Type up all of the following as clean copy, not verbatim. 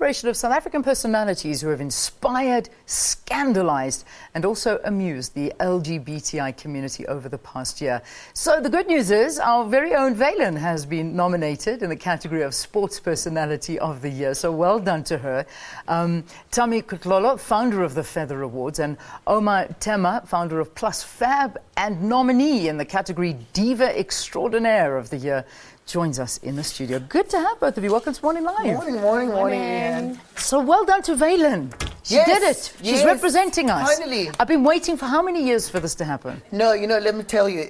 celebration of South African personalities who have inspired, scandalised and also amused the LGBTI community over the past year. So the good news is our very own Vaylen has been nominated in the category of Sports Personality of the Year. So well done to her. Thami Kotlolo, founder of the Feather Awards, and Ouma Tema, founder of Plus Fab and nominee in the category Diva Extraordinaire of the Year, joins us in the studio. Good to have both of you. Welcome to Morning Live. Morning. So well done to Vaylen. She did it. She's representing us. Finally. I've been waiting for how many years for this to happen? No, let me tell you,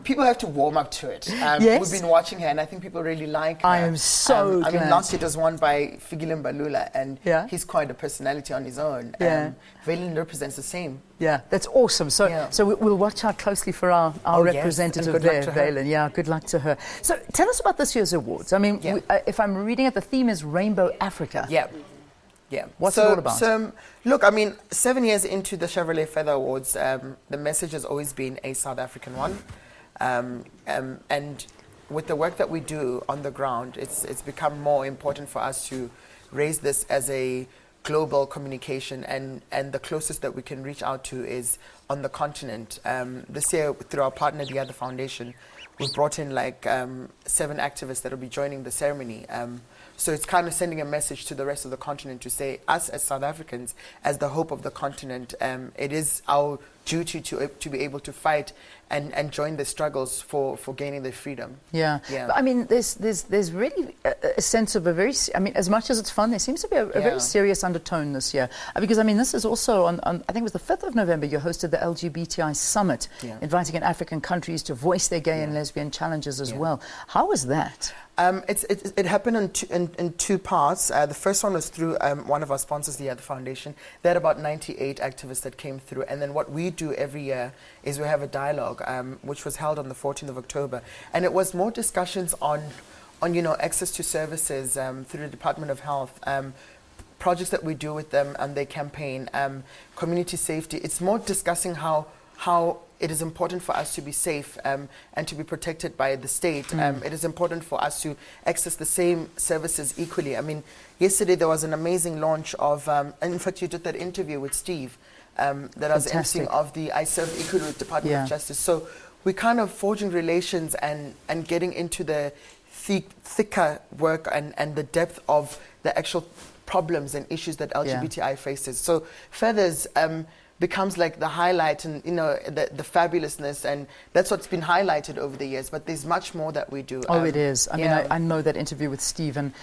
people have to warm up to it. Yes. We've been watching her, and I think people really like her. I am so glad. I mean, last year it was won by Vaylen Balula, and he's quite a personality on his own. Vaylen represents the same. Yeah, that's awesome. So we'll watch out closely for our representative there, Vaylen. Yeah, good luck to her. So tell us about this year's awards. I mean, if I'm reading it, the theme is Rainbow Africa. Yeah. What's it all about? So, look, I mean, 7 years into the Chevrolet Feather Awards, the message has always been a South African one. And with the work that we do on the ground, it's become more important for us to raise this as a global communication, and the closest that we can reach out to is on the continent. This year, through our partner, the Other Foundation, we've brought in 7 activists that will be joining the ceremony. So it's kind of sending a message to the rest of the continent to say, us as South Africans, as the hope of the continent, it is our duty to be able to fight and join the struggles for gaining their freedom. Yeah. But I mean, there's really a sense of as much as it's fun, there seems to be a very serious undertone this year. Because, I mean, this is also on I think it was the 5th of November, you hosted the LGBTI Summit, inviting in African countries to voice their gay and lesbian challenges as well. How was that? It happened in 2 parts. The first one was through one of our sponsors, the Other Foundation. They had about 98 activists that came through. And then what we do every year is we have a dialogue, which was held on the 14th of October. And it was more discussions on access to services through the Department of Health, projects that we do with them and their campaign, community safety. It's more discussing how it is important for us to be safe and to be protected by the state. It is important for us to access the same services equally. I mean, yesterday there was an amazing launch of, and in fact you did that interview with Steve, that I was emceeing of the I Serve Equally with Department of Justice. So we're kind of forging relations and getting into the thicker work and the depth of the actual problems and issues that LGBTI faces. So Feathers becomes like the highlight and the fabulousness, and that's what's been highlighted over the years, but there's much more that we do. It is. I mean, I know that interview with Steve and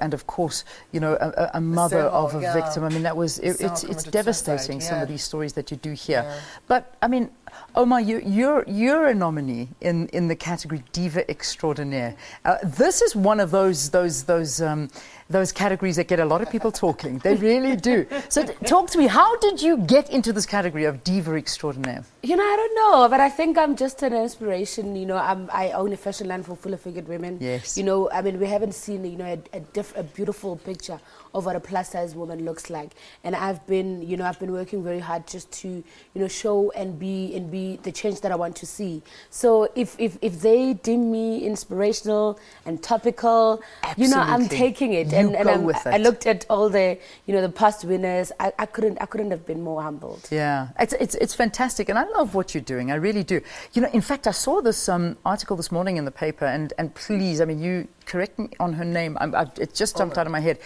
of course, a mother of a victim. I mean, that was it's devastating, some of these stories that you do hear. But I mean, Ouma, you're a nominee in the category Diva Extraordinaire. This is one of those categories that get a lot of people talking. They really do. So talk to me. How did you get into this category of Diva Extraordinaire? I don't know, but I think I'm just an inspiration. I own a fashion line for fully figured women. Yes. I mean, we haven't seen a beautiful picture of what a plus size woman looks like, and I've been working very hard just to show and be the change that I want to see. So if they deem me inspirational and topical, I'm taking it. And I looked at all the the past winners. I couldn't have been more humbled. Yeah, it's fantastic, and I love what you're doing. I really do. In fact, I saw this article this morning in the paper, and please, I mean, you correct me on her name. It just jumped out of my head.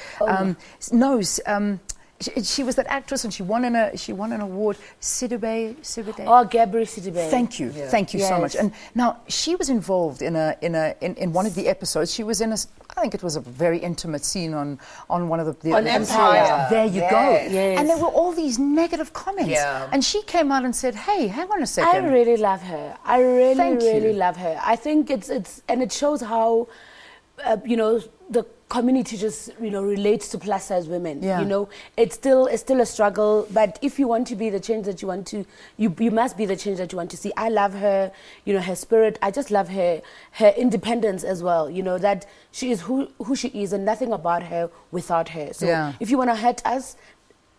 She was that actress, and she won an award. Sidibé. Oh, Gabrielle Sidibé. Thank you so much. And now she was involved in one of the episodes. She was in I think it was a very intimate scene on one of the on Empire. There you go. Yes. And there were all these negative comments. Yeah. And she came out and said, "Hey, hang on a second. I really love her. I really love her. I think it's and it shows how the community just relates to plus size women. It's still a struggle, but if you want to be the change that you want to, you must be the change that you want to see. I love her, her spirit. I just love her independence as well. That she is who she is, and nothing about her without her. So if you want to hurt us,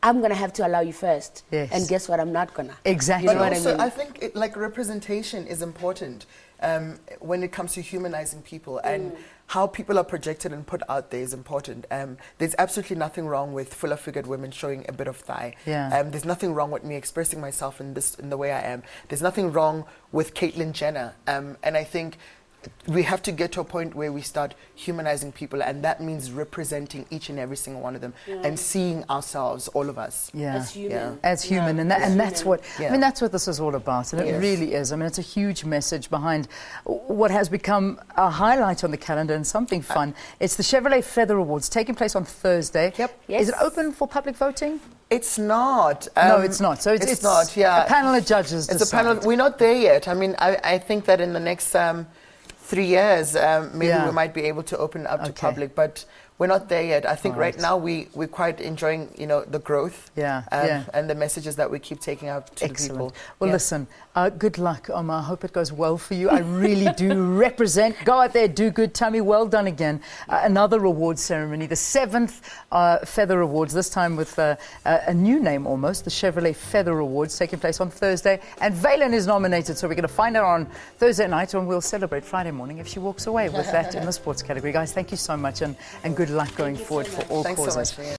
I'm going to have to allow you first. Yes. And guess what? I'm not going to. Exactly. But also, I think representation is important when it comes to humanizing people. And how people are projected and put out there is important. There's absolutely nothing wrong with fuller figured women showing a bit of thigh. There's nothing wrong with me expressing myself in the way I am. There's nothing wrong with Caitlyn Jenner. And I think we have to get to a point where we start humanizing people, and that means representing each and every single one of them and seeing ourselves, all of us, as human. As human, and that's what I mean. That's what this is all about, and it really is. I mean, it's a huge message behind what has become a highlight on the calendar and something fun. It's the Chevrolet Feather Awards taking place on Thursday. Is it open for public voting? It's not. No, it's not. So it's not. Yeah, a panel of judges. It's a panel. We're not there yet. I mean, I think that in the next 3 years, maybe we might be able to open it up to public, but we're not there yet. I think right now we're quite enjoying, the growth and the messages that we keep taking out to the people. Well, listen, good luck, Ouma. I hope it goes well for you. I really do represent. Go out there, do good. Thami, well done again. Another award ceremony, the 7th Feather Awards, this time with a new name almost, the Chevrolet Feather Awards, taking place on Thursday. And Vaylen is nominated, so we're going to find out on Thursday night, and we'll celebrate Friday morning if she walks away with that in the sports category. Guys, thank you so much, and good luck going forward for all causes. Thanks so much.